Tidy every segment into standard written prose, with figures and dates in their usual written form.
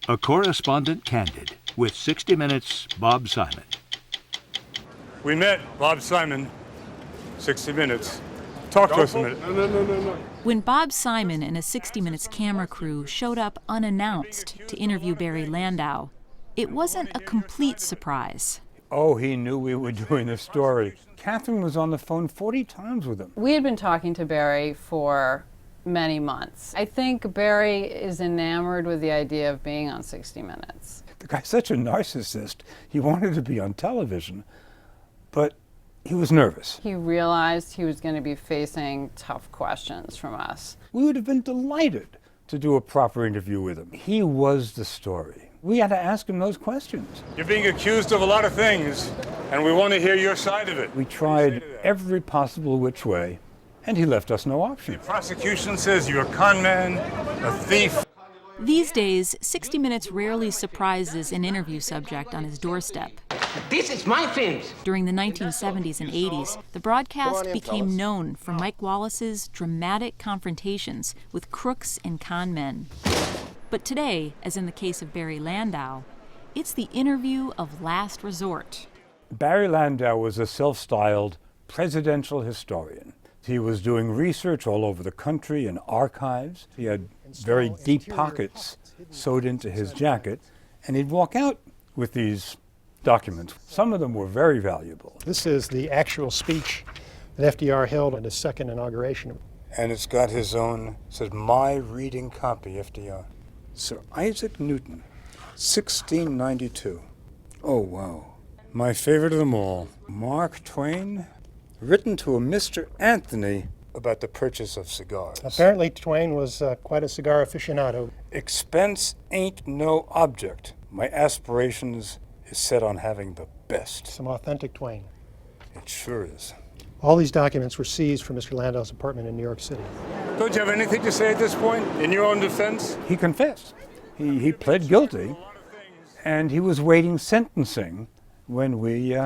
A correspondent candid with 60 Minutes' Bob Simon. We met Bob Simon, 60 Minutes. Talk to us a minute. No. When Bob Simon and a 60 Minutes camera crew showed up unannounced to interview Barry Landau, it wasn't a complete surprise. Oh, he knew we were doing this story. Catherine was on the phone 40 times with him. We had been talking to Barry for many months. I think Barry is enamored with the idea of being on 60 Minutes. The guy's such a narcissist. He wanted to be on television, but he was nervous. He realized he was going to be facing tough questions from us. We would have been delighted to do a proper interview with him. He was the story. We had to ask him those questions. You're being accused of a lot of things, and we want to hear your side of it. We tried every possible which way, and he left us no option. The prosecution says you're a con man, a thief. These days, 60 Minutes rarely surprises an interview subject on his doorstep. This is my films. During the 1970s and 80s, the broadcast became known for Mike Wallace's dramatic confrontations with crooks and con men. But today, as in the case of Barry Landau, it's the interview of last resort. Barry Landau was a self-styled presidential historian. He was doing research all over the country in archives. He had very deep pockets sewed into his jacket, and he'd walk out with these documents. Some of them were very valuable. This is the actual speech that FDR held at his second inauguration. And it's got his own, says, my reading copy, FDR. Sir Isaac Newton, 1692. Oh, wow. My favorite of them all, Mark Twain, written to a Mr. Anthony about the purchase of cigars. Apparently Twain was quite a cigar aficionado. Expense ain't no object. My aspirations is set on having the best. Some authentic Twain. It sure is. All these documents were seized from Mr. Landau's apartment in New York City. Don't you have anything to say at this point in your own defense? He confessed. He pled guilty, and he was waiting sentencing when we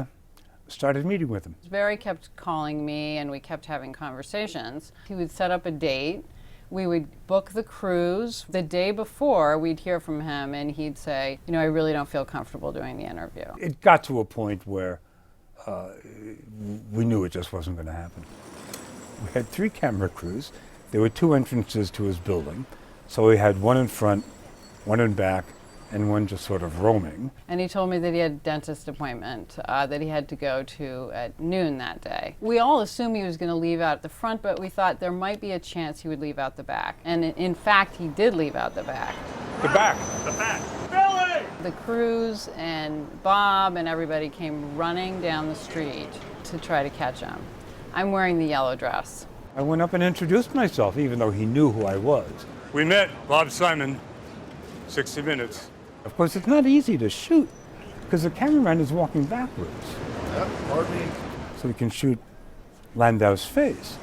started meeting with him. Barry kept calling me and we kept having conversations. He would set up a date. We would book the cruise. The day before, we'd hear from him and he'd say, I really don't feel comfortable doing the interview. It got to a point where we knew it just wasn't going to happen. We had 3 camera crews. There were 2 entrances to his building. So we had one in front, one in back, and one just sort of roaming. And he told me that he had a dentist appointment that he had to go to at noon that day. We all assumed he was going to leave out the front, but we thought there might be a chance he would leave out the back. And in fact, he did leave out the back. The back. The back. Billy! The crews and Bob and everybody came running down the street to try to catch him. I'm wearing the yellow dress. I went up and introduced myself, even though he knew who I was. We met Bob Simon, 60 Minutes. Of course, it's not easy to shoot, because the cameraman is walking backwards. Pardon me. So we can shoot Landau's face.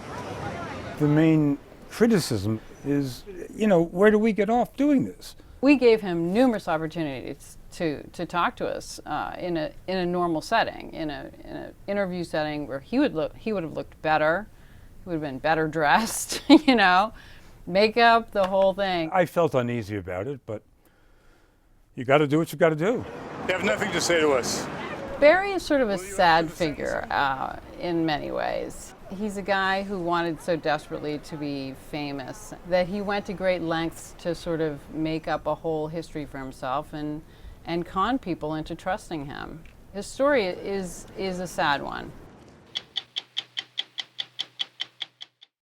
The main criticism is, where do we get off doing this? We gave him numerous opportunities to talk to us in a normal setting, in an interview setting where he would have looked better, he would have been better dressed, makeup, the whole thing. I felt uneasy about it, but you got to do what you got to do. You have nothing to say to us. Barry is sort of a sad figure in many ways. He's a guy who wanted so desperately to be famous that he went to great lengths to sort of make up a whole history for himself and con people into trusting him. His story is a sad one.